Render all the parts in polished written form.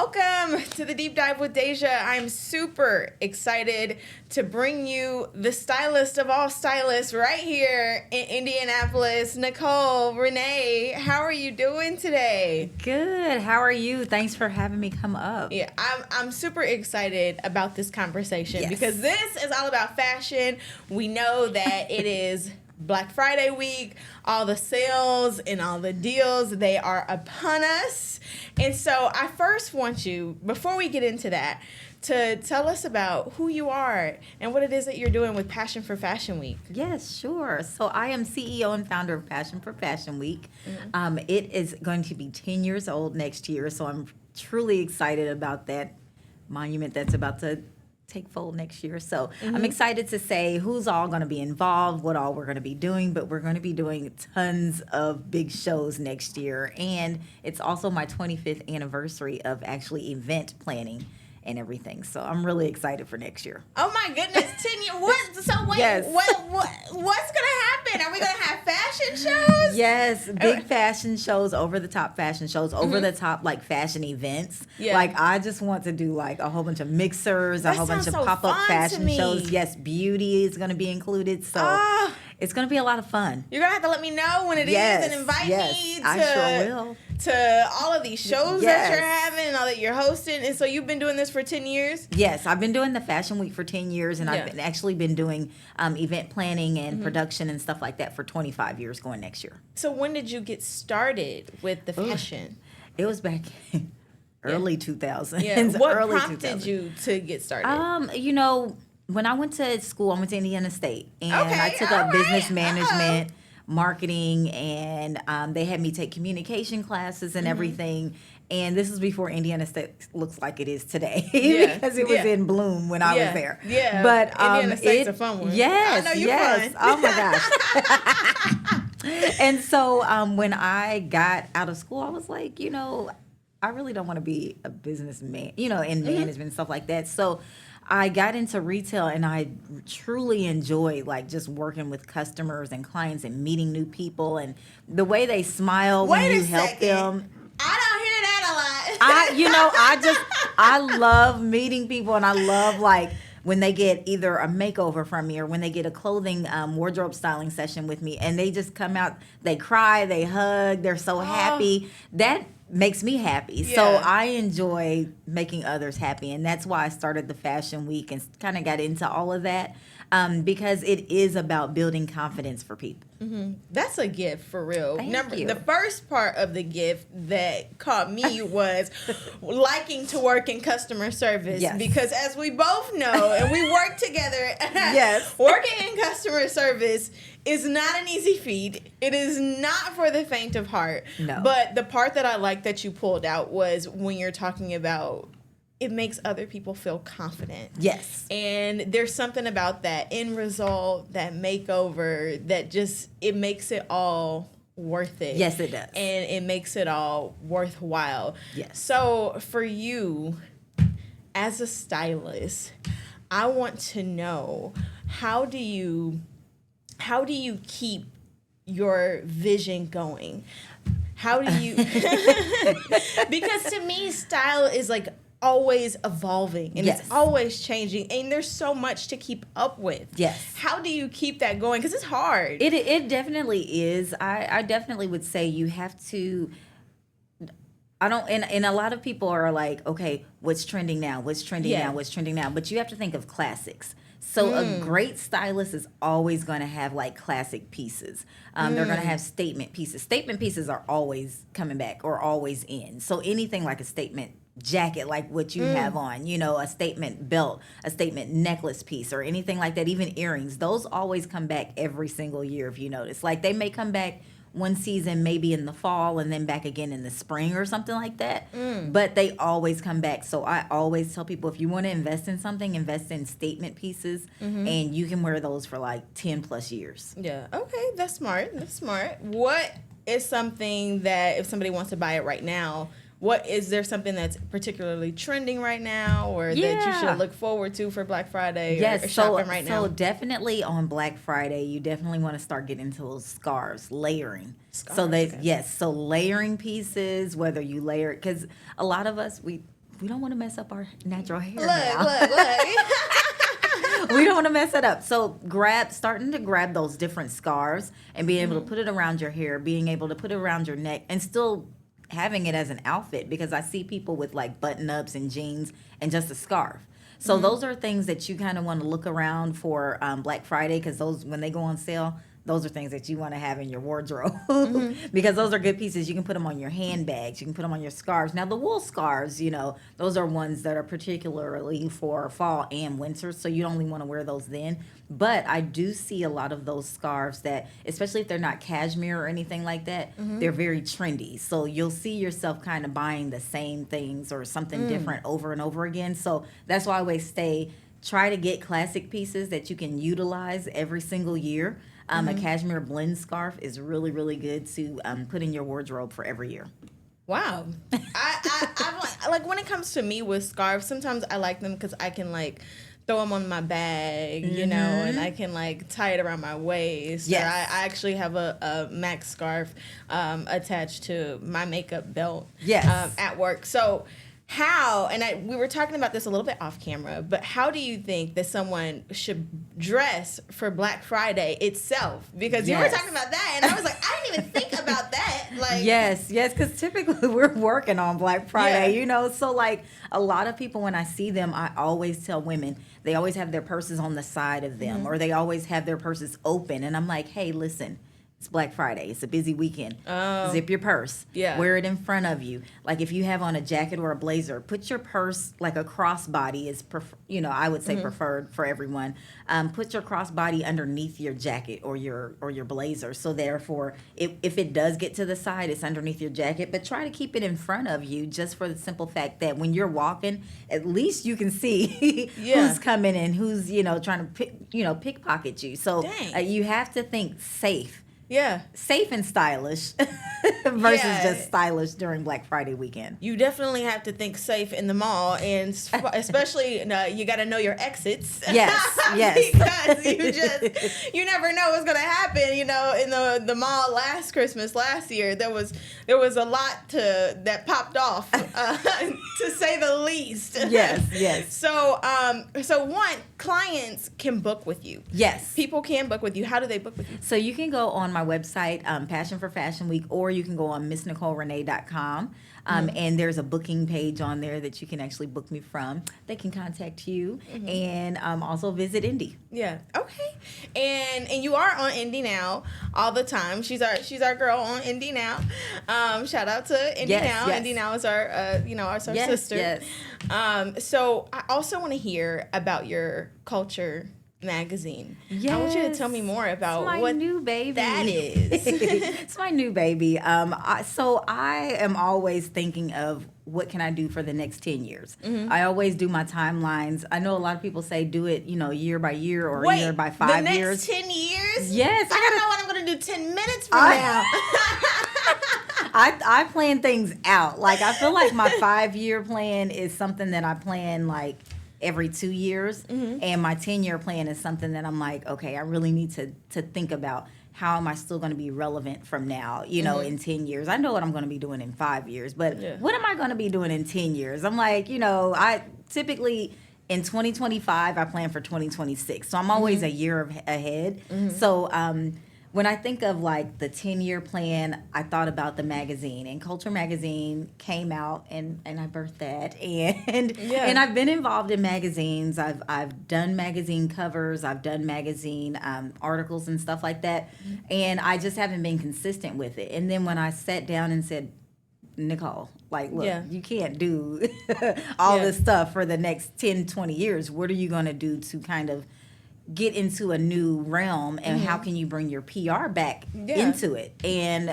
Welcome to the Deep Dive with Deja. I'm super excited to bring you the stylist of all stylists right here in Indianapolis, Nicole Rene. How are you doing today? Good. How are you? Thanks for having me come up. Yeah, I'm super excited about this conversation Yes. because this is all about fashion. We know that it is Black Friday week, all the sales and all the deals, they are upon us. And so I first want you, before we get into that, to tell us about who you are and what it is that you're doing with Passion for Fashion Week. Yes, sure. So I am CEO and founder of Passion for Fashion Week. It is going to be 10 years old next year, so I'm truly excited about that monument that's about to take fold next year. So I'm excited to say who's all going to be involved, what all we're going to be doing, but we're going to be doing tons of big shows next year. And it's also my 25th anniversary of actually event planning and everything. So I'm really excited for next year. Oh my goodness, 10 years. What? So wait, Yes. what's going to happen? Are we going to have fashion shows? Yes, big fashion shows, over the top fashion shows, over the top like fashion events. Yeah. Like I just want to do like a whole bunch of mixers, That a whole bunch of sounds so pop-up fun to fashion me. shows. Yes, beauty is going to be included. So Ah. it's going to be a lot of fun. You're going to have to let me know when it is Yes, and invite yes, me to, I sure will. to all of these shows that Yes. you're having and all that you're hosting. And so you've been doing this for 10 years? Yes, I've been doing the Fashion Week for 10 years, and Yeah. I've actually been doing event planning and production and stuff like that for 25 years going next year. So when did you get started with the fashion? It was back early 2000s. Yeah. What early prompted 2000s. you to get started? You know, when I went to school, I went to Indiana State, and Okay, I took all up business right. management, marketing, and they had me take communication classes and everything. And this is before Indiana State looks like it is today, Yeah, because it was yeah. in bloom when I was there. Yeah, but Indiana State's a fun one. Yes, I know you're yes. fun. Oh my gosh. And so when I got out of school, I was like, you know, I really don't want to be a businessman, you know, in management and stuff like that. So I got into retail, and I truly enjoy like just working with customers and clients and meeting new people, and the way they smile when Wait you a help second. them. I don't hear that a lot. I love meeting people, and I love like when they get either a makeover from me or when they get a clothing wardrobe styling session with me, and they just come out, they cry, they hug, they're so happy. That makes me happy. So Yeah. I enjoy making others happy, and that's why I started the Fashion Week and kind of got into all of that, because it is about building confidence for people. That's a gift for real. Thank you. The first part of the gift that caught me was liking to work in customer service. Yes. Because as we both know, and we work together, Yes. working in customer service is not an easy feat. It is not for the faint of heart. No. But the part that I like that you pulled out was when you're talking about it makes other people feel confident. Yes. And there's something about that end result, that makeover, that just, it makes it all worth it. Yes, it does. And it makes it all worthwhile. Yes. So for you, as a stylist, I want to know, how do you keep your vision going? How do you, because to me, style is like always evolving, and Yes. it's always changing, and there's so much to keep up with. Yes. How do you keep that going? Because it's hard. It definitely is. I definitely would say you have to. I don't, and a lot of people are like, okay, what's trending now? What's trending Yeah. now? What's trending now? But you have to think of classics. So a great stylist is always going to have like classic pieces. They're going to have statement pieces. Statement pieces are always coming back or always in. So anything like a statement jacket, like what you have on, you know, a statement belt, a statement necklace piece, or anything like that, even earrings, those always come back every single year if you notice. Like they may come back one season, maybe in the fall, and then back again in the spring or something like that. But they always come back. So I always tell people, if you want to invest in something, invest in statement pieces, and you can wear those for like 10 plus years. Yeah. Okay. That's smart. That's smart. What is something that if somebody wants to buy it right now, what is there something that's particularly trending right now, or that you Yeah. should look forward to for Black Friday or Yes, shopping right now? so definitely on Black Friday, you definitely want to start getting into those scarves, layering. So Scarves, okay. so layering pieces, whether you layer, because a lot of us, we we don't want to mess up our natural hair Look, now. look. We don't want to mess it up. So starting to grab those different scarves and being able to put it around your hair, being able to put it around your neck, and still having it as an outfit, because I see people with like button ups and jeans and just a scarf. So those are things that you kind of want to look around for Black Friday, because those, when they go on sale, those are things that you want to have in your wardrobe because those are good pieces. You can put them on your handbags. You can put them on your scarves. Now, the wool scarves, you know, those are ones that are particularly for fall and winter, so you only want to wear those then. But I do see a lot of those scarves that, especially if they're not cashmere or anything like that, they're very trendy. So you'll see yourself kind of buying the same things or something different over and over again. So that's why I always try to get classic pieces that you can utilize every single year. A cashmere blend scarf is really, really good to put in your wardrobe for every year. Wow. I like when it comes to me with scarves, sometimes I like them because I can like throw them on my bag, you know, and I can like tie it around my waist. Yes. Or I actually have a Max scarf attached to my makeup belt at work. So how, and we were talking about this a little bit off camera, but how do you think that someone should dress for Black Friday itself? Because you were talking about that, and I was like, I didn't even think about that. Like, yes, because typically we're working on Black Friday, you know, so like a lot of people, when I see them, I always tell women, they always have their purses on the side of them, or they always have their purses open, and I'm like, hey, listen, it's Black Friday. It's a busy weekend. Zip your purse. Yeah. Wear it in front of you. Like if you have on a jacket or a blazer, put your purse like a crossbody is, I would say preferred for everyone. Put your crossbody underneath your jacket or your blazer. So therefore, if it does get to the side, it's underneath your jacket. But try to keep it in front of you, just for the simple fact that when you're walking, at least you can see who's coming and who's trying to pickpocket you. So you have to think safe. Yeah. Safe and stylish versus just stylish during Black Friday weekend. You definitely have to think safe in the mall, and especially you got to know your exits. Yes. Because you never know what's going to happen. You know, in the mall last year, there was a lot that popped off, to say the least. Yes. So one, clients can book with you. Yes. People can book with you. How do they book with you? So you can go on my website, Passion for Fashion Week, or you can go on MissNicoleRene.com. And there's a booking page on there that you can actually book me from. They can contact you and also visit Indy. Yeah. Okay. And you are on Indy now all the time. She's our girl on Indy now. Shout out to Indy now. Yes. Indy now is our sister. Yes. So I also want to hear about your Kulture Magazine. I want you to tell me more about what new baby that is. It's my new baby. So I am always thinking of what can I do for the next 10 years. I always do my timelines. I know a lot of people say do it, year by year or year by 5 years. The next 10 years? Yes. I don't know what I'm going to do 10 minutes from now. I plan things out. Like I feel like my 5-year plan is something that I plan like every 2 years, and my 10-year plan is something that I'm like, okay, I really need to think about how am I still going to be relevant from now, in 10 years. I know what I'm going to be doing in 5 years, but what am I going to be doing in 10 years? I'm like, I typically in 2025, I plan for 2026. So I'm always a year ahead. So when I think of like the 10-year plan, I thought about the magazine, and Kulture Magazine came out, and I birthed that, and I've been involved in magazines. I've done magazine covers, I've done magazine articles and stuff like that, and I just haven't been consistent with it. And then when I sat down and said, Nicole, like, look, you can't do all this stuff for the next 10, 20 years. What are you going to do to kind of get into a new realm, and how can you bring your PR back into it? And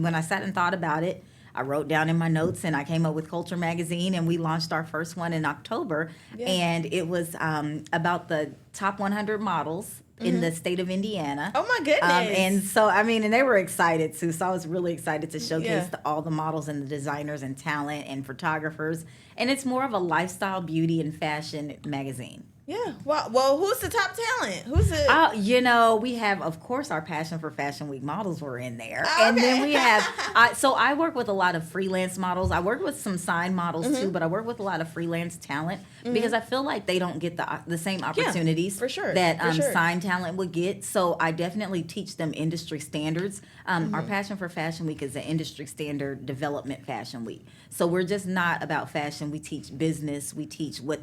when I sat and thought about it, I wrote down in my notes, and I came up with Kulture Magazine, and we launched our first one in October, and it was about the top 100 models in the state of Indiana. Oh my goodness. And so, and they were excited too. So I was really excited to showcase all the models and the designers and talent and photographers. And it's more of a lifestyle, beauty, and fashion magazine. Yeah. Well, who's the top talent? Who's the? We have, of course, our Passion for Fashion Week models were in there. Oh, and then okay. we have, so I work with a lot of freelance models. I work with some signed models too, but I work with a lot of freelance talent because I feel like they don't get the same opportunities for sure. that For sure. signed talent would get. So I definitely teach them industry standards. Our Passion for Fashion Week is an industry standard development fashion week. So we're just not about fashion. We teach business. We teach what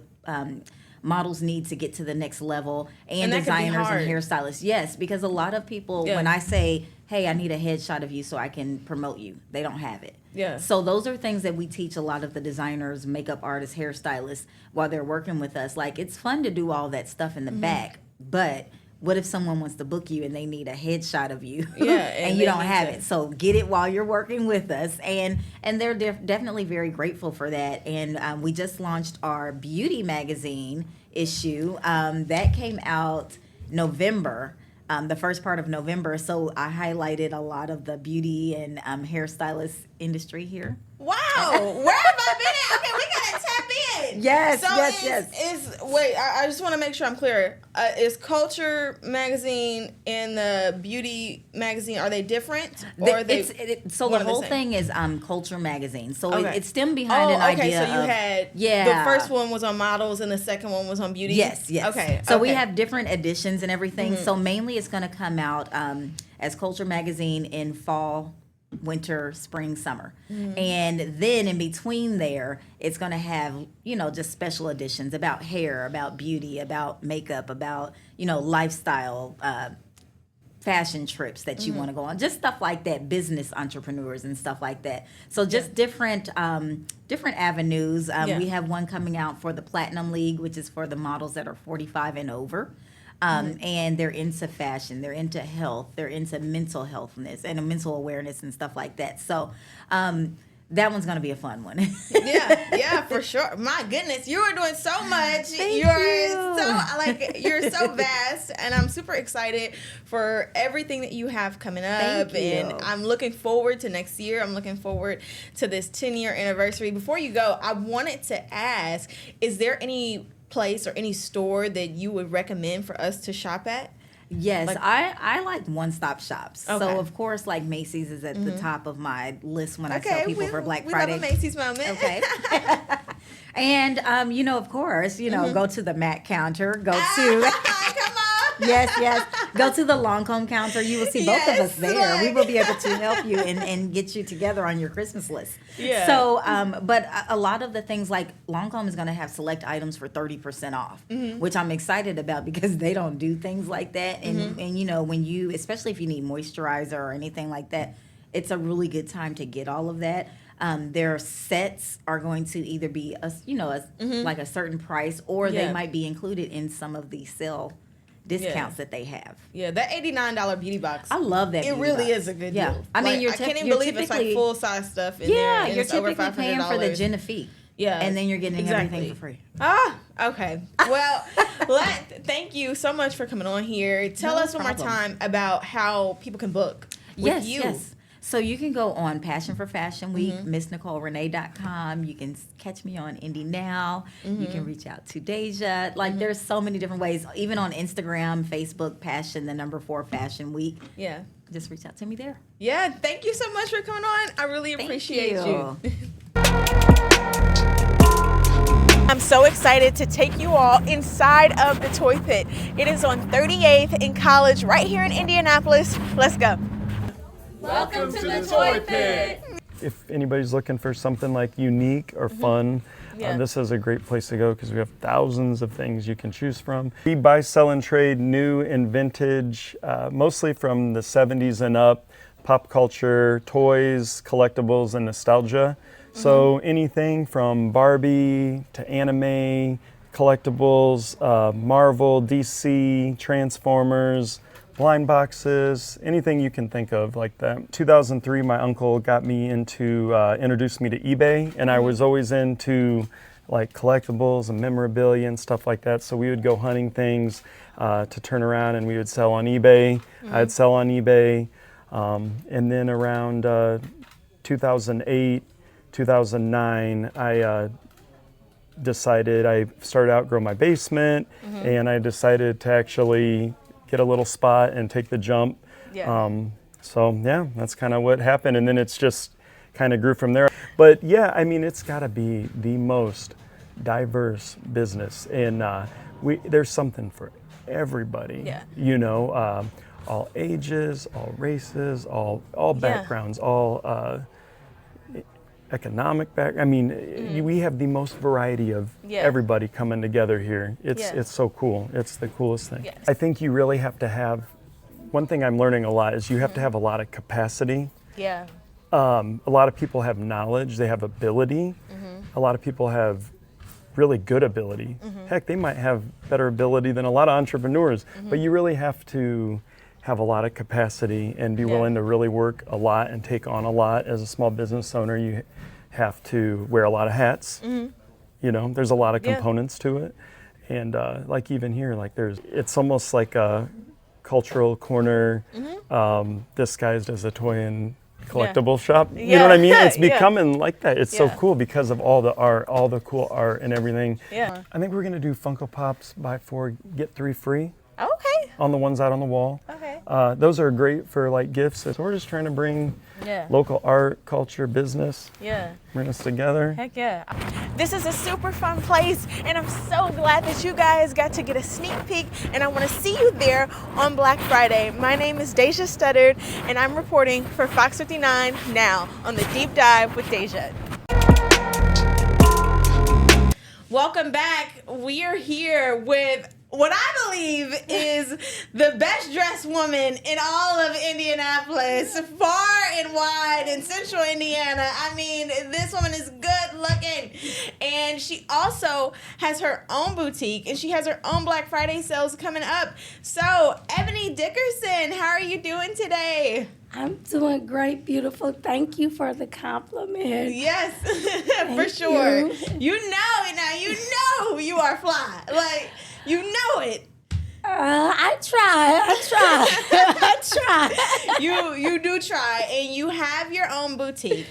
models need to get to the next level, and designers and hairstylists. Yes, because a lot of people, when I say, hey, I need a headshot of you so I can promote you, they don't have it. Yeah. So those are things that we teach a lot of the designers, makeup artists, hairstylists while they're working with us. Like, it's fun to do all that stuff in the back, but what if someone wants to book you and they need a headshot of you and you don't have it? So get it while you're working with us. And they're definitely very grateful for that. And we just launched our beauty magazine issue. That came out November, the first part of November. So I highlighted a lot of the beauty and hairstylist industry here. Wow. Where have I been at? Okay, we got to tap in. Yes, so wait, I just want to make sure I'm clear. Is Kulture Magazine and the Beauty Magazine, are they different? Or are they so the whole thing is Kulture Magazine. So it stemmed behind an okay, idea so you had, the first one was on models and the second one was on beauty? Yes. Okay. So we have different editions and everything. So mainly it's going to come out as Kulture Magazine in fall, winter, spring, summer. And then in between there, it's going to have, just special editions about hair, about beauty, about makeup, about, lifestyle, fashion trips that you want to go on, just stuff like that, business entrepreneurs and stuff like that. So just different avenues. We have one coming out for the Platinum League, which is for the models that are 45 and over. And they're into fashion, they're into health, they're into mental healthness and mental awareness and stuff like that. So that one's going to be a fun one. yeah, for sure. My goodness, you are doing so much. You're so vast, and I'm super excited for everything that you have coming up. And I'm looking forward to next year. I'm looking forward to this 10-year anniversary. Before you go, I wanted to ask, is there any place or any store that you would recommend for us to shop at? Yes, I like one-stop shops. Okay. So, of course, like Macy's is at the top of my list when I tell people for Black Friday. We love a Macy's moment. Okay. And, of course, go to the MAC counter, go to... Come on. Yes. Go to the Lancome counter. You will see both of us there. We will be able to help you and get you together on your Christmas list. Yeah. So, but a lot of the things like Lancome is going to have select items for 30% off, which I'm excited about because they don't do things like that. And when you, especially if you need moisturizer or anything like that, it's a really good time to get all of that. Their sets are going to either be like a certain price, or they might be included in some of the sale discounts that they have. Yeah, that $89 beauty box. I love that. It really is a good deal. I mean, I can't even believe it's like full size stuff in there. Yeah, you're typically paying for the Genevieve. Yeah, and then you're getting everything for free. Okay. Well, thank you so much for coming on here. Tell us one more time about how people can book with you. Yes. So you can go on Passion for Fashion Week, MissNicoleRene.com. You can catch me on Indy Now. You can reach out to Deja. There's so many different ways. Even on Instagram, Facebook, Passion, 4 Fashion Week. Yeah. Just reach out to me there. Yeah. Thank you so much for coming on. I really appreciate you. I'm so excited to take you all inside of the Toy Pit. It is on 38th in College, right here in Indianapolis. Let's go. Welcome to the Toy Pit. If anybody's looking for something like unique or fun, this is a great place to go because we have thousands of things you can choose from. We buy, sell, and trade new and vintage, mostly from the 70s and up, pop culture, toys, collectibles, and nostalgia. So anything from Barbie to anime, collectibles, Marvel, DC, Transformers, blind boxes, anything you can think of like that. 2003, my uncle got me introduced me to eBay, and I was always into like collectibles and memorabilia and stuff like that. So we would go hunting things to turn around and we would sell on eBay. I'd sell on eBay. And then around 2008, 2009, I decided, I started to outgrow my basement, and I decided to actually get a little spot and take the jump. Yeah. So yeah, that's kind of what happened, and then it's just kind of grew from there. But yeah, I mean, it's got to be the most diverse business, and there's something for everybody. Yeah. You know, all ages, all races, all backgrounds, all economic back. I mean, we have the most variety of everybody coming together here. It's so cool. It's the coolest thing. Yes. I think you really have to have. One thing I'm learning a lot is you have to have a lot of capacity. Yeah. A lot of people have knowledge, they have ability. A lot of people have really good ability. Heck, they might have better ability than a lot of entrepreneurs, but you really have to have a lot of capacity and be willing to really work a lot and take on a lot. As a small business owner, you have to wear a lot of hats. You know, there's a lot of components to it. And like even here, like it's almost like a cultural corner disguised as a toy and collectible shop. You know what I mean? It's becoming like that. It's so cool because of all the art, all the cool art and everything. Yeah. I think we're gonna do Funko Pops, buy 4, get 3 free. Okay. On the ones out on the wall. Okay. Those are great for like gifts. So we're just trying to bring local art, culture, business. Yeah. Bring us together. Heck yeah. This is a super fun place, and I'm so glad that you guys got to get a sneak peek, and I want to see you there on Black Friday. My name is Deja Studdard, and I'm reporting for Fox 59 now on the Deep Dive with Deja. Welcome back. We are here with what I believe is the best dressed woman in all of Indianapolis, far and wide in central Indiana. I mean, this woman is good looking. And she also has her own boutique, and she has her own Black Friday sales coming up. So, Ebony Dickerson, how are you doing today? I'm doing great, beautiful. Thank you for the compliment. Yes, for sure. you. You know it now. You know you are fly. Like, you know it. I try. You do try, and you have your own boutique,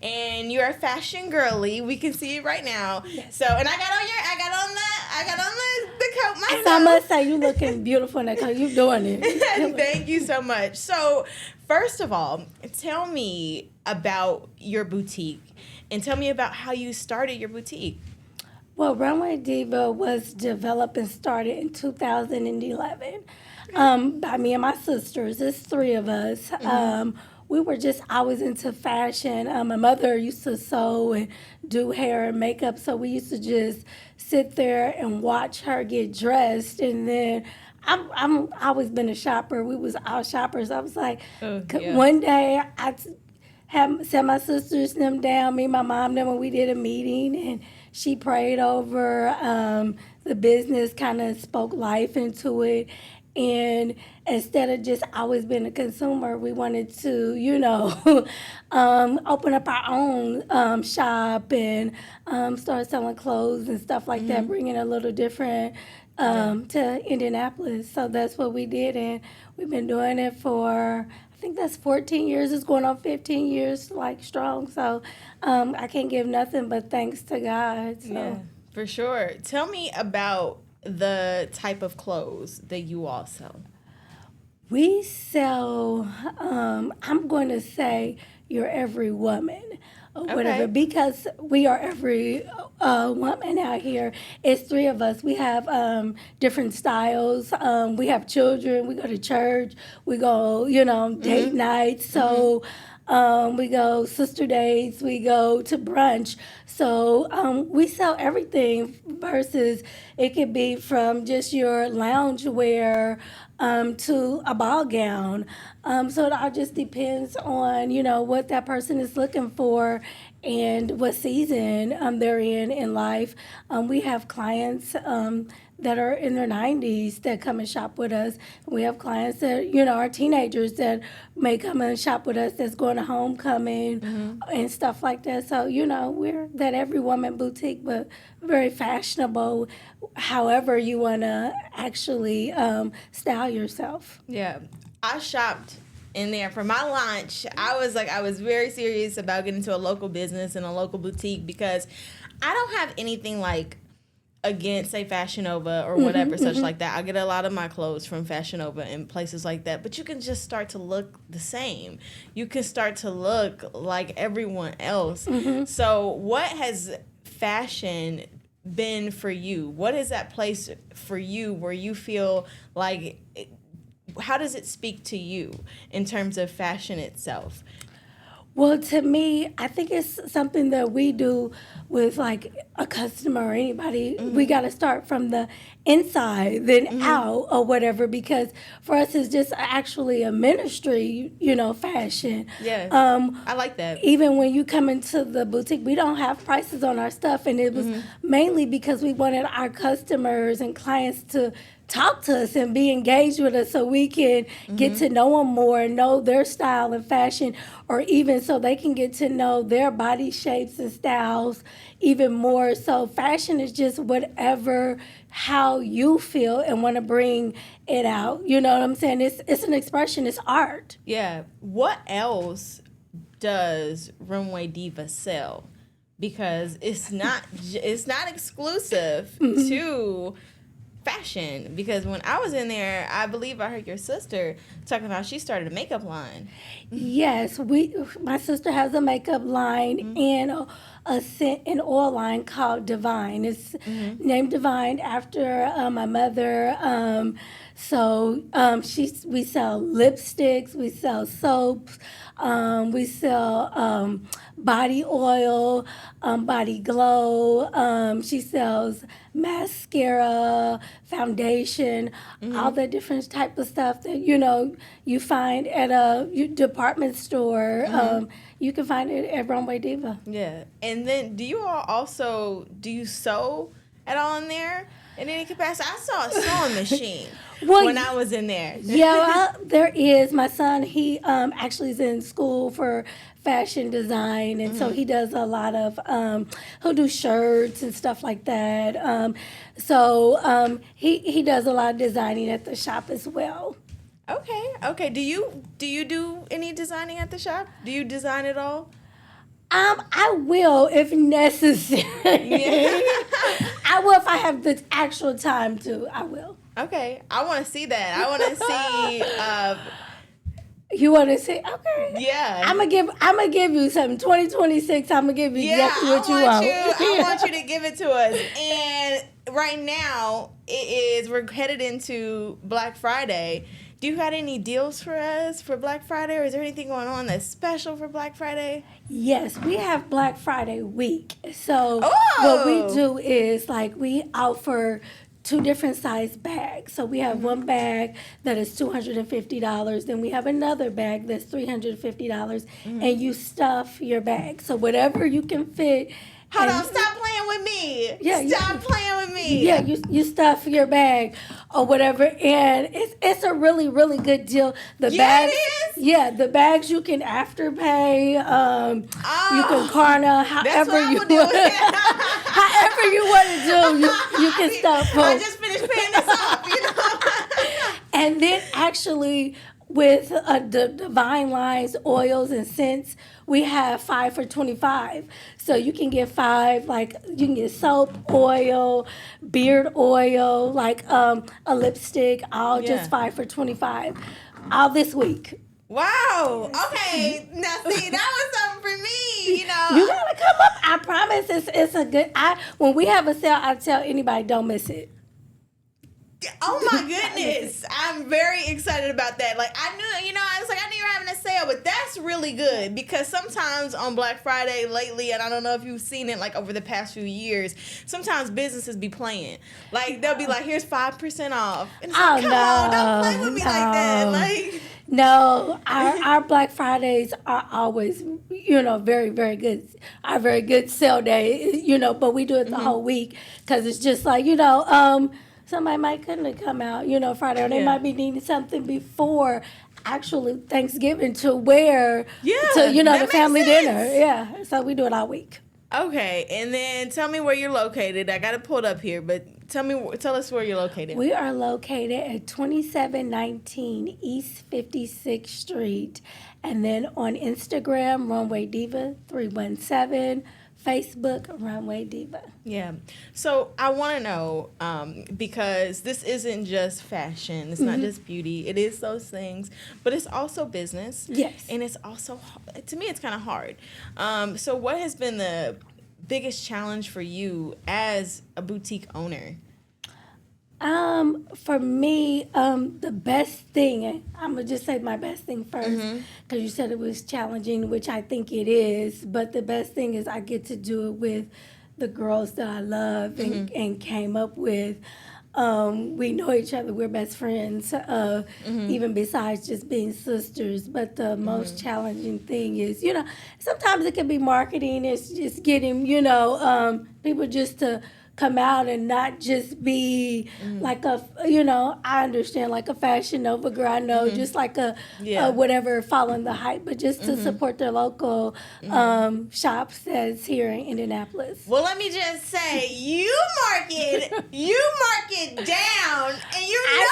and you're a fashion girly. We can see it right now. Yes. So, and I got on the coat myself. And I must say, you looking beautiful in that coat. You doing it. Thank you so much. So, first of all, tell me about your boutique, and tell me about how you started your boutique. Well, Runway Diva was developed and started in 2011 by me and my sisters. There's 3 of us. We were just always into fashion. My mother used to sew and do hair and makeup, so we used to just sit there and watch her get dressed. And then I'm always been a shopper. We was all shoppers. I was like, one day I sat my sisters them down, me and my mom them, and we did a meeting, and she prayed over the business, kind of spoke life into it. And instead of just always being a consumer, we wanted to, you know, open up our own shop and start selling clothes and stuff like that, bringing a little different to Indianapolis. So that's what we did, and we've been doing it for, I think that's 14 years. It's going on 15 years, like, strong. So I can't give nothing but thanks to God. So. Yeah, for sure. Tell me about the type of clothes that you all sell. We sell, I'm going to say, your every woman. Or whatever, because we are every woman out here. It's 3 of us. We have different styles. We have children. We go to church. We go, you know, date nights. So we go sister dates. We go to brunch. So we sell everything versus it could be from just your lounge wear to a ball gown. So it all just depends on, you know, what that person is looking for and what season they're in life. We have clients that are in their 90s that come and shop with us. We have clients that, you know, are teenagers that may come and shop with us that's going to homecoming and stuff like that. So, you know, we're that every woman boutique, but very fashionable, however you want to actually style yourself. Yeah. I shopped in there for my launch. I was very serious about getting into a local business and a local boutique because I don't have anything like against, say, Fashion Nova or whatever such like that. I get a lot of my clothes from Fashion Nova and places like that. But you can just start to look the same. You can start to look like everyone else. So what has fashion been for you? What is that place for you where you feel like, how does it speak to you in terms of fashion itself? Well, to me, I think it's something that we do with like a customer or anybody. We got to start from the inside, then out or whatever, because for us it's just actually a ministry, fashion. Yes, I like that. Even when you come into the boutique, we don't have prices on our stuff, and it was mainly because we wanted our customers and clients to talk to us and be engaged with us so we can get to know them more, know their style and fashion, or even so they can get to know their body shapes and styles even more. So fashion is just whatever, how you feel and want to bring it out. You know what I'm saying? It's an expression. It's art. Yeah. What else does Runway Diva sell? Because it's not exclusive to fashion, because when I was in there, I believe I heard your sister talking about she started a makeup line. Yes, my sister has a makeup line and a scent and oil line called Divine. It's named Divine after my mother. We sell lipsticks, we sell soaps, we sell body oil, body glow. She sells mascara, foundation, all the different type of stuff that you find at a department store. You can find it at Runway Diva. Yeah, and then do you sew at all in there? In any capacity? I saw a sewing machine when I was in there. There is. My son, he actually is in school for fashion design, and so he does a lot of, he'll do shirts and stuff like that. He does a lot of designing at the shop as well. Okay. Do you do any designing at the shop? Do you design at all? I will if necessary. Yeah. I will if I have the actual time to. I will. Okay, I want to see that. I want to see. You want to see? Okay. Yeah. I'm gonna give you something. 2026. I'm gonna give you exactly what you want. I want you to give it to us. And right now we're headed into Black Friday. Do you have any deals for us for Black Friday, or is there anything going on that's special for Black Friday? Yes, we have Black Friday week. So what we do is we offer 2 different size bags. So we have one bag that is $250. Then we have another bag that's $350, and you stuff your bag. So whatever you can fit. Hold on, stop playing with me. Yeah, stop playing with me. Yeah, you stuff your bag or whatever, and it's a really, really good deal. The bags, it is? Yeah, the bags you can afterpay. You can Klarna, however you want. However you want to do, you can stuff them. I just finished paying this off, And then actually, with the Divine lines, oils and scents, we have 5 for $25. So you can get 5, you can get soap, oil, beard oil, a lipstick, all just 5 for $25. All this week. Wow. Okay. Now see, that was something for me. You gotta come up. I promise it's a good. When we have a sale, I tell anybody don't miss it. Oh my goodness. I'm very excited about that. I knew you were having a sale, but that's really good, because sometimes on Black Friday lately, and I don't know if you've seen it over the past few years, sometimes businesses be playing. They'll be here's 5% off. And it's come on, don't play with me like that. No, our Black Fridays are always, very, very good. Our very good sale day, but we do it the whole week, because it's just somebody might couldn't have come out, Friday, or they might be needing something before actually Thanksgiving to wear to, the family dinner. Yeah, so we do it all week. Okay, and then tell me where you're located. I got it pulled up here, but tell us where you're located. We are located at 2719 East 56th Street, and then on Instagram, Runway Diva 317, Facebook, Runway Diva. Yeah. So I want to know, because this isn't just fashion. It's not just beauty. It is those things, but it's also business. Yes. And it's also, to me, it's kind of hard. So what has been the biggest challenge for you as a boutique owner? For me, the best thing, I'm going to just say my best thing first, because you said it was challenging, which I think it is, but the best thing is I get to do it with the girls that I love and came up with. We know each other, we're best friends, even besides just being sisters. But the most challenging thing is, sometimes it can be marketing. It's just getting, people just to come out and not just be like I understand, like a Fashion Nova girl, I know, just like a whatever, following the hype, but just to support their local shops that's here in Indianapolis. Well, let me just say, you mark it down, and you know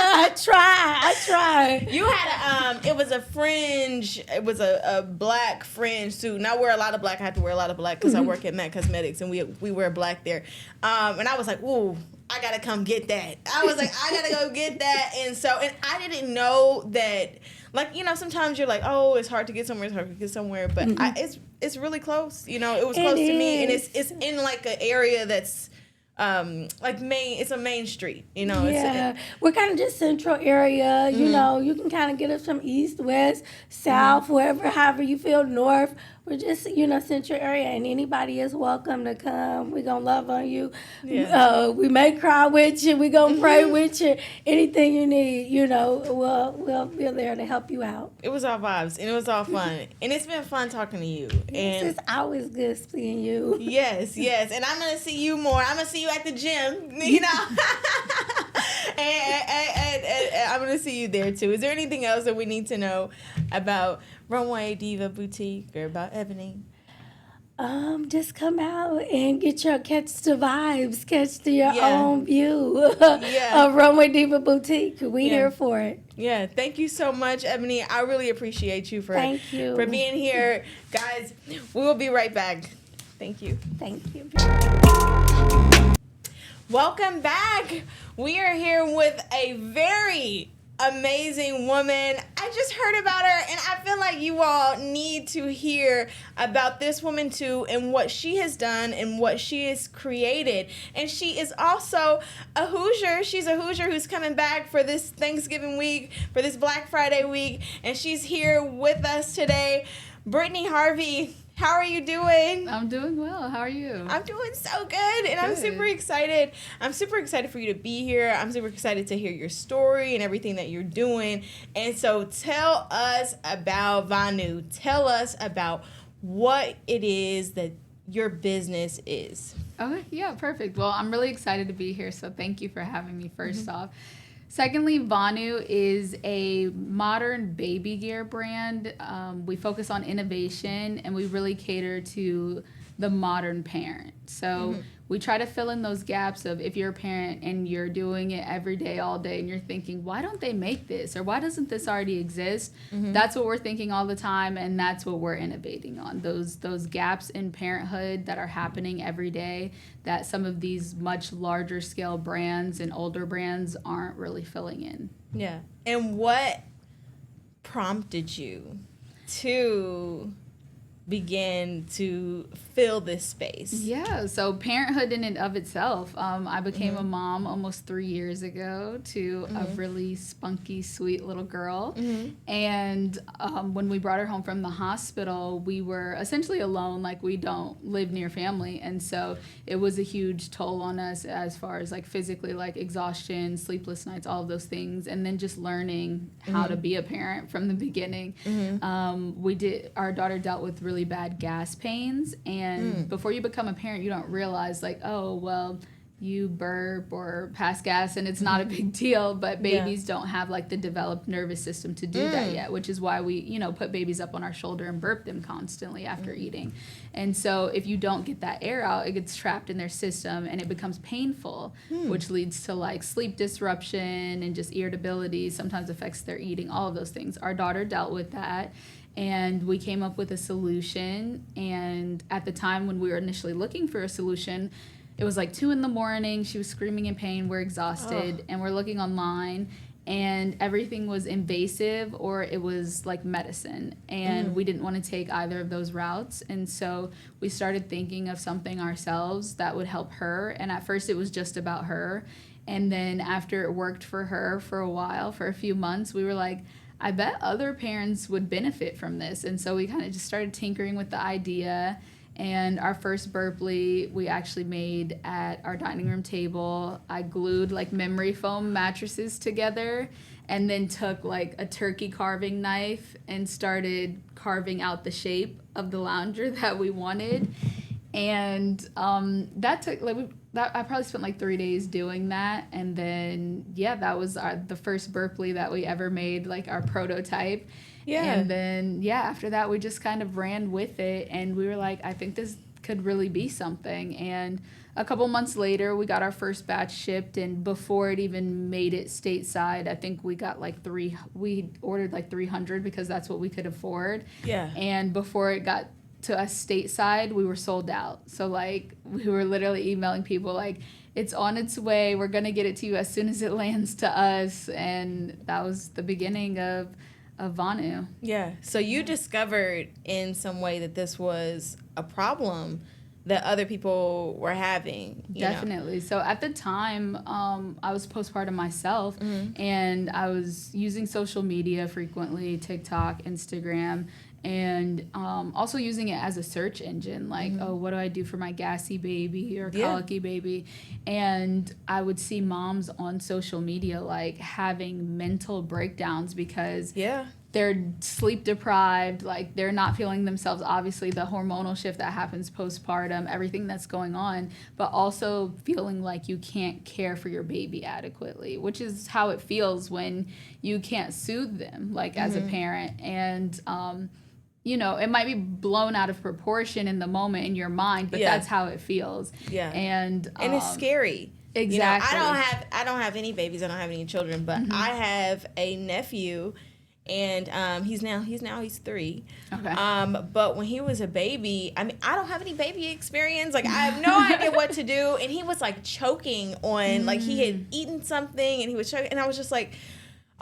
I try. You had it was a fringe, it was a black fringe suit, and I wear a lot of black. I have to wear a lot of black because I work at Mac Cosmetics, and we wear black there. And I was like, ooh, I gotta come get that. I was like, I gotta go get that. And I didn't know that, like, sometimes you're like, oh, it's hard to get somewhere, but it's really close. It was close to me, and it's in like an area that's it's a main street, we're kind of just central area, you can kind of get us from east, west, south, wherever, however you feel, north. We're just, central area, and anybody is welcome to come. We're going to love on you. Yeah. We may cry with you. We're going to pray with you. Anything you need, we'll be there to help you out. It was all vibes, and it was all fun. And it's been fun talking to you. And it's always good seeing you. Yes. And I'm going to see you more. I'm going to see you at the gym, and I'm going to see you there, too. Is there anything else that we need to know about Runway Diva Boutique or about Ebony? Just come out and catch the vibes, catch your own view of Runway Diva Boutique. We here for it. Yeah, thank you so much, Ebony. I really appreciate you for being here. Guys, we will be right back. Thank you. Thank you. Welcome back. We are here with a very amazing woman. I just heard about her, and I feel like you all need to hear about this woman too, and what she has done and what she has created. And she is also a Hoosier. She's a Hoosier who's coming back for this Thanksgiving week, for this Black Friday week, and she's here with us today. Brittany Harvey, how are you doing? I'm doing well. How are you? I'm doing so good, and I'm super excited. I'm super excited for you to be here. I'm super excited to hear your story and everything that you're doing. And so tell us about VONU. Tell us about what it is that your business is. Okay, yeah, perfect. Well, I'm really excited to be here, so thank you for having me first off. Secondly, VONU is a modern baby gear brand. We focus on innovation, and we really cater to the modern parent. So we try to fill in those gaps of if you're a parent and you're doing it every day, all day, and you're thinking, why don't they make this? Or why doesn't this already exist? That's what we're thinking all the time, and that's what we're innovating on. Those gaps in parenthood that are happening every day that some of these much larger scale brands and older brands aren't really filling in. Yeah. And what prompted you to begin to fill this space? Yeah, so parenthood in and of itself. I became a mom almost 3 years ago to a really spunky, sweet little girl. And when we brought her home from the hospital, we were essentially alone, like we don't live near family. And so it was a huge toll on us as far as like physically, like exhaustion, sleepless nights, all of those things. And then just learning how to be a parent from the beginning. Our daughter dealt with really bad gas pains, and before you become a parent, you don't realize like, oh well, you burp or pass gas and it's not a big deal, but babies don't have like the developed nervous system to do that yet, which is why we put babies up on our shoulder and burp them constantly after eating. And so if you don't get that air out, it gets trapped in their system and it becomes painful, which leads to like sleep disruption and just irritability, sometimes affects their eating, all of those things. Our daughter dealt with that. And we came up with a solution. And at the time when we were initially looking for a solution, it was like 2 a.m. She was screaming in pain. We're exhausted. And we're looking online. And everything was invasive or it was like medicine. And we didn't want to take either of those routes. And so we started thinking of something ourselves that would help her. And at first it was just about her. And then after it worked for her for a while, for a few months, we were like, I bet other parents would benefit from this. And so we kind of just started tinkering with the idea. And our first Burplee we actually made at our dining room table. I glued like memory foam mattresses together and then took like a turkey carving knife and started carving out the shape of the lounger that we wanted. And that took I probably spent like 3 days doing that. And then, that was the first Burplee that we ever made, like our prototype. Yeah. And then, after that, we just kind of ran with it. And we were like, I think this could really be something. And a couple months later, we got our first batch shipped. And before it even made it stateside, I think we got we ordered like 300 because that's what we could afford. Yeah. And before it got to us stateside, we were sold out. So like we were literally emailing people like, it's on its way, we're gonna get it to you as soon as it lands to us. And that was the beginning of VONU. Yeah. So you discovered in some way that this was a problem that other people were having. Definitely. So at the time, I was postpartum myself, and I was using social media frequently, TikTok, Instagram, and also using it as a search engine, like, oh, what do I do for my gassy baby or colicky baby? And I would see moms on social media, like, having mental breakdowns because they're sleep deprived, like, they're not feeling themselves, obviously, the hormonal shift that happens postpartum, everything that's going on, but also feeling like you can't care for your baby adequately, which is how it feels when you can't soothe them, like, as a parent. And, it might be blown out of proportion in the moment in your mind, but that's how it feels. Yeah. And it's scary. Exactly. I don't have any babies. I don't have any children, but I have a nephew, and he's 3. Okay. But when he was a baby, I mean, I don't have any baby experience. Like, I have no idea what to do, and he was like choking on like he had eaten something, and he was choking, and I was just like,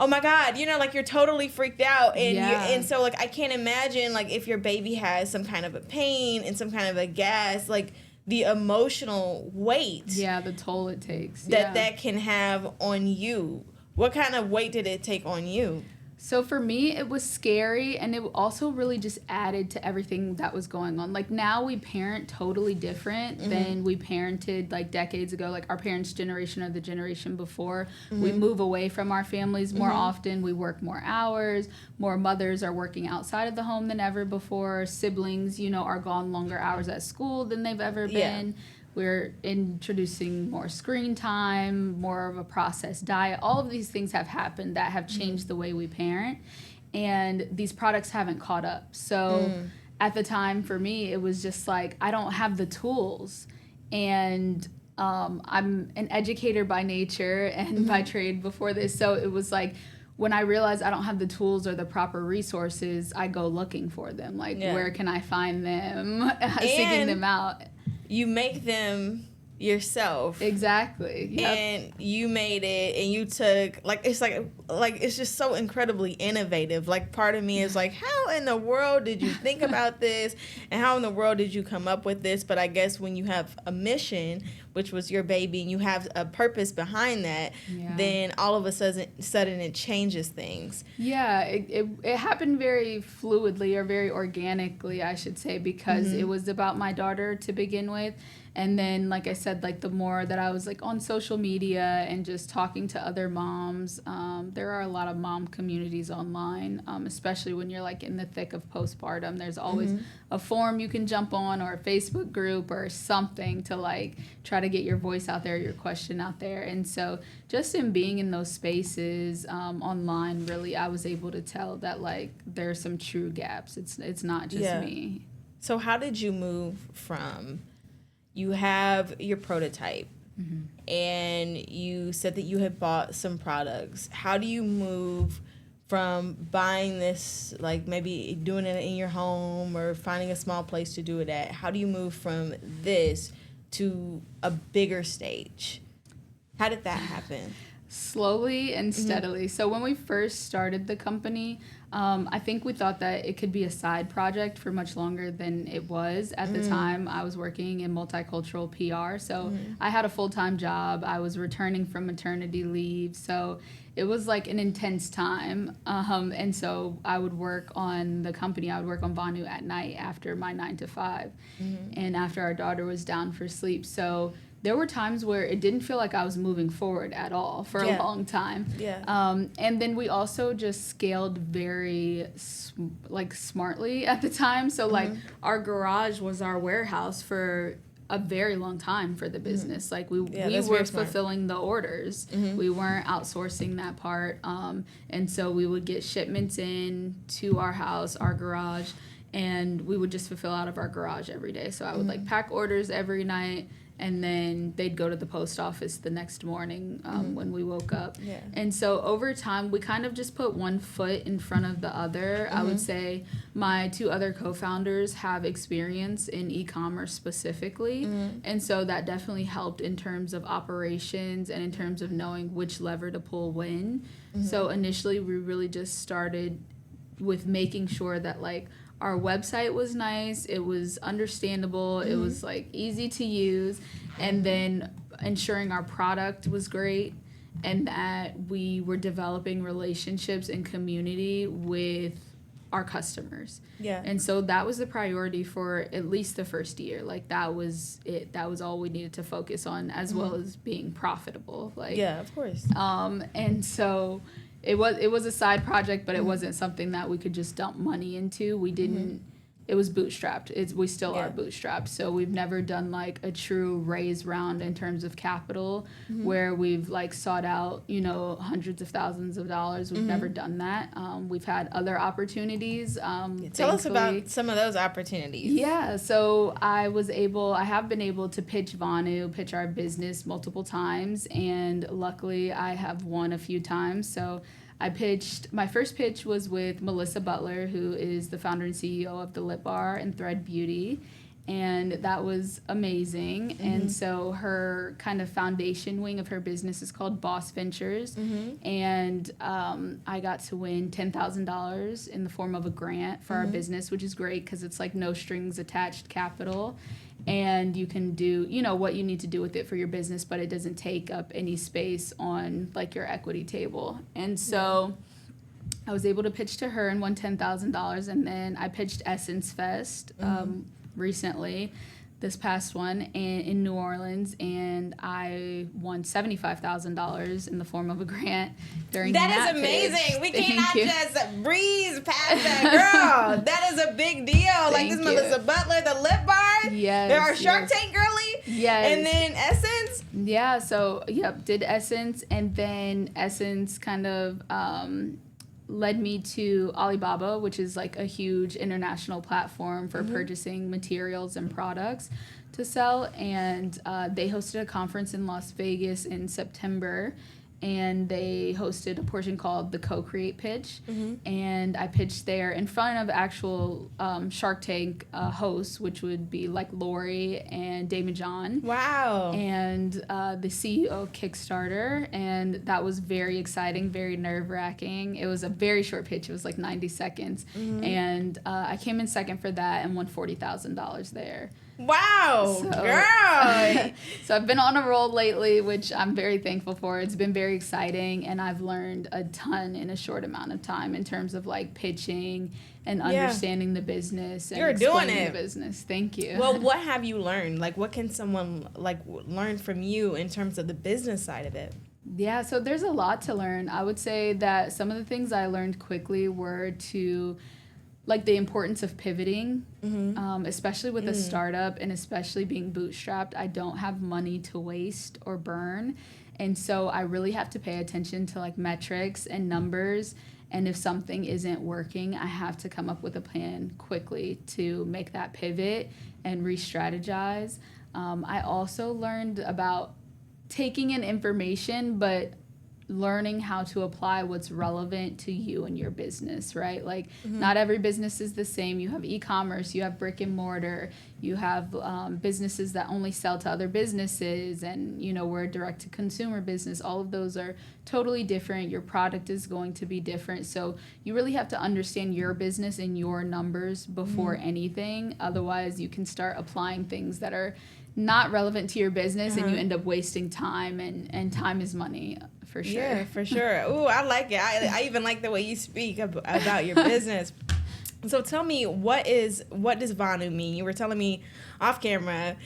oh my God, like you're totally freaked out. And and so like I can't imagine like if your baby has some kind of a pain and some kind of a gas, like the emotional weight. Yeah, the toll it takes. That can have on you. What kind of weight did it take on you? So for me, it was scary, and it also really just added to everything that was going on. Like, now we parent totally different than we parented, like, decades ago. Like, our parents' generation or the generation before. We move away from our families more often. We work more hours. More mothers are working outside of the home than ever before. Siblings, are gone longer hours at school than they've ever been. We're introducing more screen time, more of a processed diet. All of these things have happened that have changed the way we parent, and these products haven't caught up. So at the time, for me, it was just like, I don't have the tools. And I'm an educator by nature and by trade before this. So it was like, when I realized I don't have the tools or the proper resources, I go looking for them. Like, where can I find them? Seeking them out. You make them yourself. Exactly. Yep. And you made it, and you took, like it's just so incredibly innovative. Like, part of me is like, how in the world did you think about this? And how in the world did you come up with this? But I guess when you have a mission, which was your baby, and you have a purpose behind that, then all of a sudden it changes things. Yeah, it happened very fluidly, or very organically, I should say, because it was about my daughter to begin with. And then, like I said, like, the more that I was, like, on social media and just talking to other moms, there are a lot of mom communities online, especially when you're, like, in the thick of postpartum. There's always a forum you can jump on, or a Facebook group or something to, like, try to get your voice out there, your question out there. And so just in being in those spaces online, really, I was able to tell that, like, there are some true gaps. It's not just me. So how did you move from... You have your prototype, and you said that you had bought some products. How do you move from buying this, like maybe doing it in your home or finding a small place to do it at? How do you move from this to a bigger stage? How did that happen? Slowly and steadily. So when we first started the company, I think we thought that it could be a side project for much longer than it was. At the time, I was working in multicultural PR, so I had a full-time job. I was returning from maternity leave, so it was like an intense time. And so I would work on the company. I would work on VONU at night after my 9 to 5, and after our daughter was down for sleep. So there were times where it didn't feel like I was moving forward at all for a long time. And then we also just scaled very smartly at the time. So like our garage was our warehouse for a very long time for the business. Like we were fulfilling the orders. We weren't outsourcing that part. And so we would get shipments in to our house, our garage, and we would just fulfill out of our garage every day. So I would like pack orders every night, and then they'd go to the post office the next morning when we woke up. And so over time, we kind of just put one foot in front of the other. I would say my 2 other co-founders have experience in e-commerce specifically. And so that definitely helped in terms of operations and in terms of knowing which lever to pull when. So initially, we really just started with making sure that like our website was nice, it was understandable, it was like easy to use, and then ensuring our product was great and that we were developing relationships and community with our customers. And so that was the priority for at least the first year. Like that was it. That was all we needed to focus on, as well as being profitable. Like of course. And so it was a side project, but it wasn't something that we could just dump money into. We didn't. It was bootstrapped. We still are bootstrapped. So we've never done like a true raise round in terms of capital where we've like sought out, hundreds of thousands of dollars. We've never done that. We've had other opportunities. Tell us about some of those opportunities. Yeah. So I have been able to pitch VONU, pitch our business multiple times. And luckily I have won a few times. So my first pitch was with Melissa Butler, who is the founder and CEO of The Lip Bar and Thread Beauty. And that was amazing. And so her kind of foundation wing of her business is called Boss Ventures. And I got to win $10,000 in the form of a grant for our business, which is great because it's like no strings attached capital. And you can do, what you need to do with it for your business, but it doesn't take up any space on like your equity table. And so I was able to pitch to her and won $10,000. And then I pitched Essence Fest recently, this past one in New Orleans, and I won $75,000 in the form of a grant during that is amazing. pitch. We cannot just breeze past that, girl. That is a big deal. Like this Melissa Butler, the Lip Bar. Yes. There are Shark Tank girly. Yes. And then Essence. Yeah. So did Essence, and then Essence kind of led me to Alibaba, which is like a huge international platform for purchasing materials and products to sell. And they hosted a conference in Las Vegas in September, and they hosted a portion called the Co-Create Pitch. And I pitched there in front of actual Shark Tank hosts, which would be like Lori and Damon John. Wow. And the CEO of Kickstarter. And that was very exciting, very nerve-wracking. It was a very short pitch. It was like 90 seconds. And I came in second for that and won $40,000 there. Wow, So- girl. So I've been on a roll lately, which I'm very thankful for. It's been very exciting, and I've learned a ton in a short amount of time in terms of like pitching and understanding the business and You're doing explaining it. the business. Thank you. Well, what have you learned? Like, what can someone like learn from you in terms of the business side of it? Yeah, so there's a lot to learn. I would say that some of the things I learned quickly were to like the importance of pivoting, especially with a startup and especially being bootstrapped. I don't have money to waste or burn. And so I really have to pay attention to like metrics and numbers. And if something isn't working, I have to come up with a plan quickly to make that pivot and re-strategize. I also learned about taking in information, but learning how to apply what's relevant to you and your business, right? Like, not every business is the same. You have e-commerce, you have brick and mortar, you have businesses that only sell to other businesses, and, you know, we're a direct-to-consumer business. All of those are totally different. Your product is going to be different. So you really have to understand your business and your numbers before anything. Otherwise, you can start applying things that are not relevant to your business, and you end up wasting time, and time is money. For sure. Yeah, for sure. Ooh, I like it. I even like the way you speak about your business. So tell me, what does VONU mean? You were telling me off camera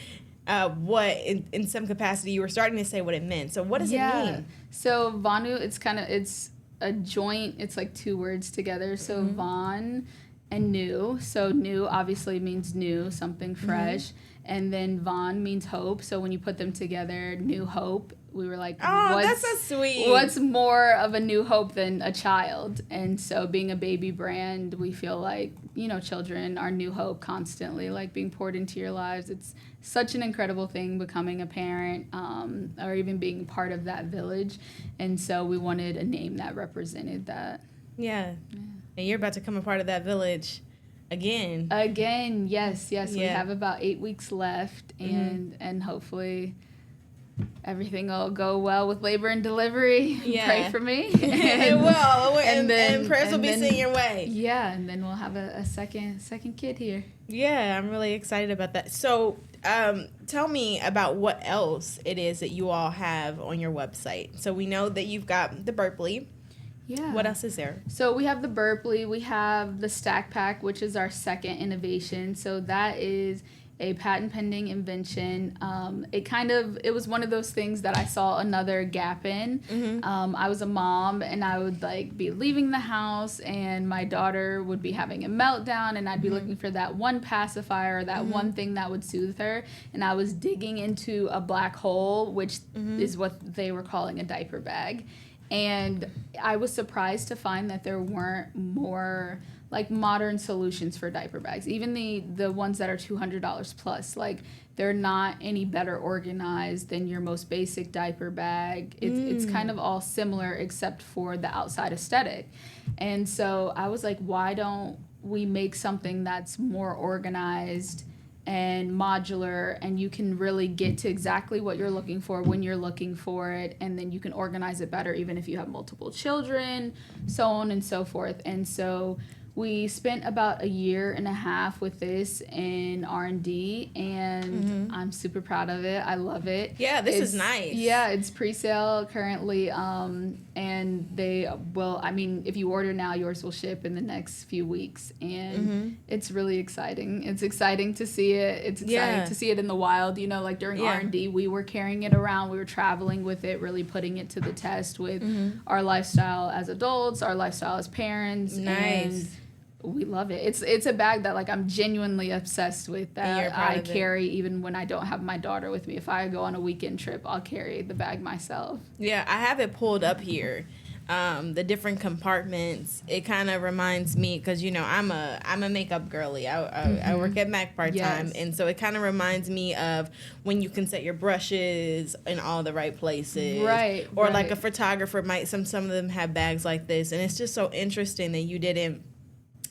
what in some capacity you were starting to say what it meant. So what does it mean? So VONU, it's a joint, it's like two words together. So Von and new. So new obviously means new, something fresh. And then Von means hope. So when you put them together, New Hope, we were like, that's so sweet. What's more of a new hope than a child? And so being a baby brand, we feel like, you know, children are new hope constantly, like being poured into your lives. It's such an incredible thing becoming a parent, or even being part of that village. And so we wanted a name that represented that. Yeah. And you're about to become a part of that village. Again, yes. We have about 8 weeks left, and hopefully everything will go well with labor and delivery. Yeah. Pray for me. It will, and prayers will be sent your way. Yeah, and then we'll have a second kid here. Yeah, I'm really excited about that. So, tell me about what else it is that you all have on your website. So we know that you've got the Burplee. Yeah. What else is there? So we have the Burplee. We have the Stack Pack, which is our second innovation. So that is a patent pending invention. It was one of those things that I saw another gap in. I was a mom, and I would like be leaving the house, and my daughter would be having a meltdown, and I'd be looking for that one pacifier, or that one thing that would soothe her. And I was digging into a black hole, which is what they were calling a diaper bag. And I was surprised to find that there weren't more like modern solutions for diaper bags. Even the ones that are $200 plus, like they're not any better organized than your most basic diaper bag. It's kind of all similar except for the outside aesthetic. And so I was like, why don't we make something that's more organized and modular, and you can really get to exactly what you're looking for when you're looking for it, and then you can organize it better even if you have multiple children, so on and so forth. And so we spent about 1.5 years with this in R&D, and I'm super proud of it. I love it. Yeah, this is nice. Yeah, it's pre-sale currently, and they will, I mean, if you order now, yours will ship in the next few weeks, and it's really exciting. It's exciting to see it. It's exciting to see it in the wild. You know, like during R&D, we were carrying it around. We were traveling with it, really putting it to the test with our lifestyle as adults, our lifestyle as parents. Nice. And we love it. It's a bag that like I'm genuinely obsessed with, that I carry even when I don't have my daughter with me. If I go on a weekend trip, I'll carry the bag myself. Yeah, I have it pulled up here. The different compartments. It kind of reminds me, because you know I'm a makeup girly. I work at MAC part-time, and so it kind of reminds me of when you can set your brushes in all the right places, right? Or like a photographer might. Some of them have bags like this, and it's just so interesting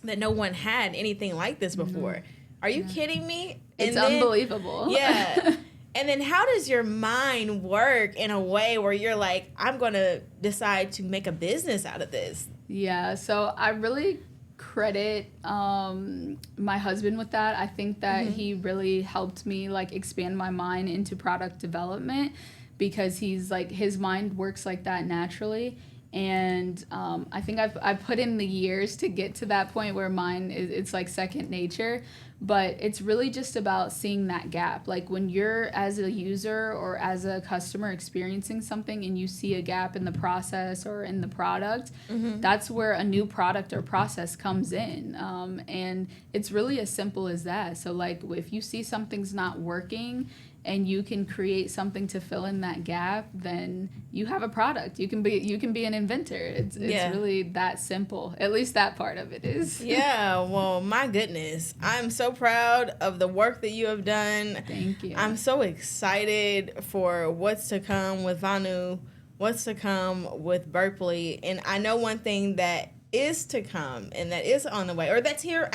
that no one had anything like this before. Are you kidding me? It's unbelievable. Yeah. And then how does your mind work in a way where you're like, I'm going to decide to make a business out of this? Yeah, so I really credit my husband with that. I think that he really helped me like expand my mind into product development, because he's like, his mind works like that naturally. And I think I've put in the years to get to that point where mine it's like second nature. But it's really just about seeing that gap. Like when you're as a user or as a customer experiencing something and you see a gap in the process or in the product, that's where a new product or process comes in. And it's really as simple as that. So like if you see something's not working and you can create something to fill in that gap, then you have a product. You can be an inventor. It's really that simple. At least that part of it is. Yeah, well, my goodness. I'm so proud of the work that you have done. Thank you. I'm so excited for what's to come with VONU, what's to come with Burplee. And I know one thing that is to come and that is on the way, or that's here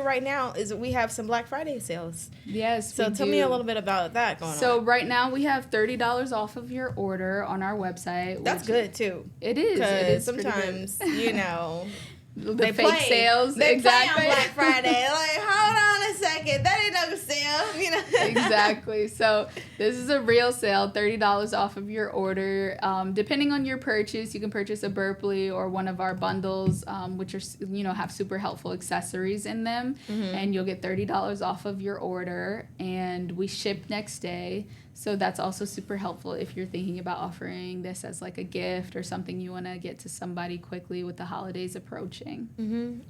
right now, is we have some Black Friday sales. Yes. So tell me a little bit about that going on. So right now we have $30 off of your order on our website. That's good too. It is. It is sometimes, you know, the fake sales. They exactly. play on Black Friday. Like, hold on a second, that ain't no sale, you know. Exactly. So this is a real sale, $30 off of your order. Depending on your purchase, you can purchase a Burplee or one of our bundles, which are, have super helpful accessories in them, and you'll get $30 off of your order. And we ship next day. So that's also super helpful if you're thinking about offering this as like a gift or something you want to get to somebody quickly with the holidays approaching.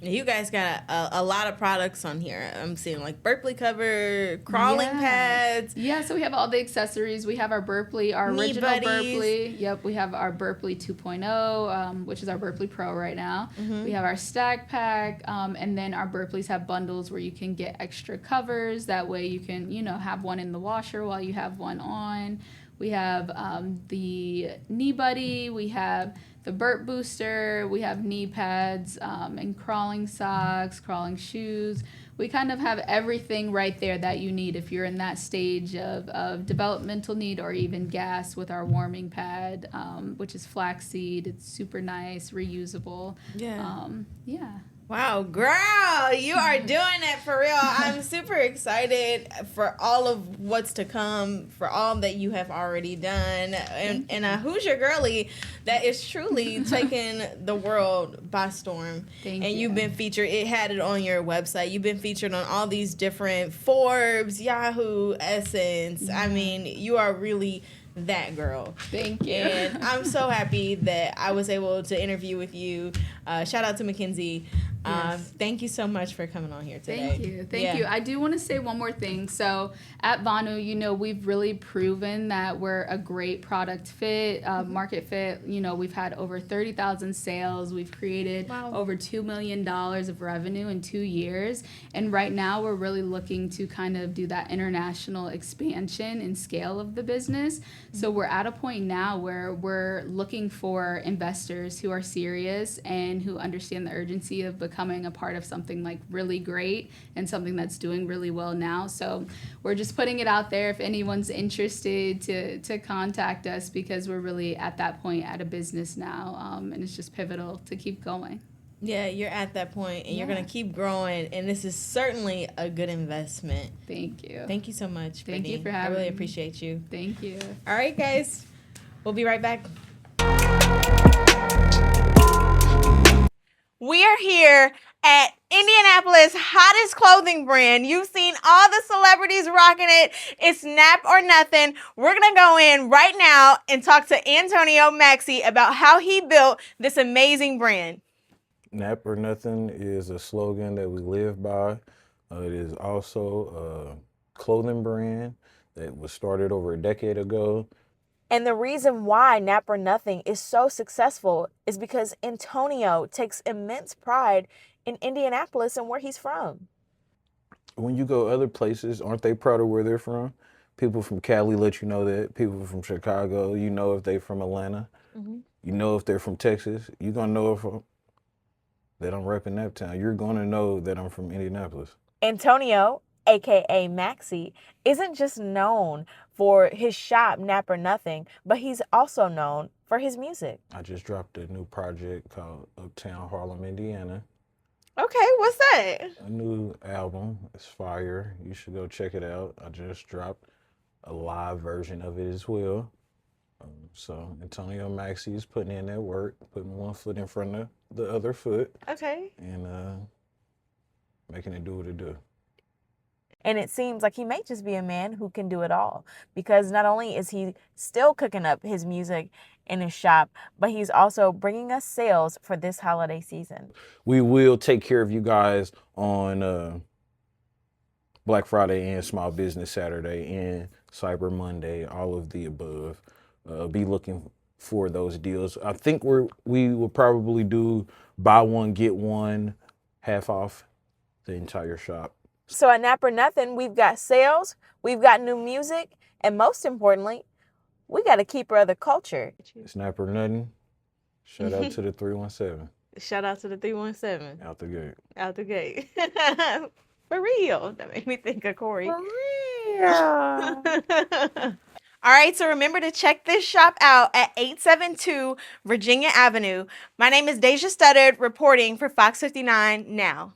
You guys got a lot of products on here. I'm seeing like Burplee cover, crawling pads. Yeah, so we have all the accessories. We have our Burplee, our Knee original buddies. Burplee. Yep, we have our Burplee 2.0, which is our Burplee Pro right now. We have our stack pack, and then our Burplees have bundles where you can get extra covers. That way you can, have one in the washer while you have one on. We have the knee buddy, we have the burp booster, we have knee pads, and crawling socks, crawling shoes. We kind of have everything right there that you need if you're in that stage of developmental need or even gas, with our warming pad, which is flaxseed. It's super nice, reusable. Yeah. Wow, girl, you are doing it for real. I'm super excited for all of what's to come, for all that you have already done. And a Hoosier girly that is truly taking the world by storm. Thank and you. You've been featured. It had it on your website. You've been featured on all these different Forbes, Yahoo, Essence. I mean, you are really that girl. Thank you. And I'm so happy that I was able to interview with you. Shout out to Mackenzie. Yes. Thank you so much for coming on here today. Thank you. I do want to say one more thing. So at VONU, we've really proven that we're a great product fit, market fit. We've had over 30,000 sales. We've created over $2 million of revenue in 2 years. And right now we're really looking to kind of do that international expansion and scale of the business. So we're at a point now where we're looking for investors who are serious and who understand the urgency of becoming a part of something like really great and something that's doing really well now. So we're just putting it out there if anyone's interested to contact us, because we're really at that point at a business now, and it's just pivotal to keep going. Yeah, you're at that point, and you're going to keep growing, and this is certainly a good investment. Thank you. Thank you so much, Thank Brittany. you for having me. I really appreciate you. Thank you. All right, guys. We'll be right back. We are here at Indianapolis' hottest clothing brand. You've seen all the celebrities rocking it. It's Nap or Nothing. We're going to go in right now and talk to Antonio Maxie about how he built this amazing brand. Nap or Nothing is a slogan that we live by. It is also a clothing brand that was started over a decade ago. And the reason why Nap or Nothing is so successful is because Antonio takes immense pride in Indianapolis and where he's from. When you go other places, aren't they proud of where they're from? People from Cali let you know that. People from Chicago, you know if they're from Atlanta. You know if they're from Texas. You're going to know if that I'm repping Naptown. You're going to know that I'm from Indianapolis. Antonio, a.k.a. Maxie, isn't just known for his shop, Nap or Nothing, but he's also known for his music. I just dropped a new project called Uptown Harlem, Indiana. Okay, what's that? A new album. It's fire. You should go check it out. I just dropped a live version of it as well. So Antonio Maxie is putting in that work, putting one foot in front of the other foot. Okay. And making it do what it do. And it seems like he may just be a man who can do it all, because not only is he still cooking up his music in his shop, but he's also bringing us sales for this holiday season. We will take care of you guys on Black Friday and Small Business Saturday and Cyber Monday, all of the above. Be looking for those deals. I think we will probably do buy one, get one, half off the entire shop. So at Nap or Nothing, we've got sales, we've got new music, and most importantly, We got a keeper of the culture. Snap or nothing. Shout out to the 317. Shout out to the 317. Out the gate. Out the gate. For real. That made me think of Corey. For real. All right, so remember to check this shop out at 872 Virginia Avenue. My name is Deja Studdard, reporting for Fox 59 Now.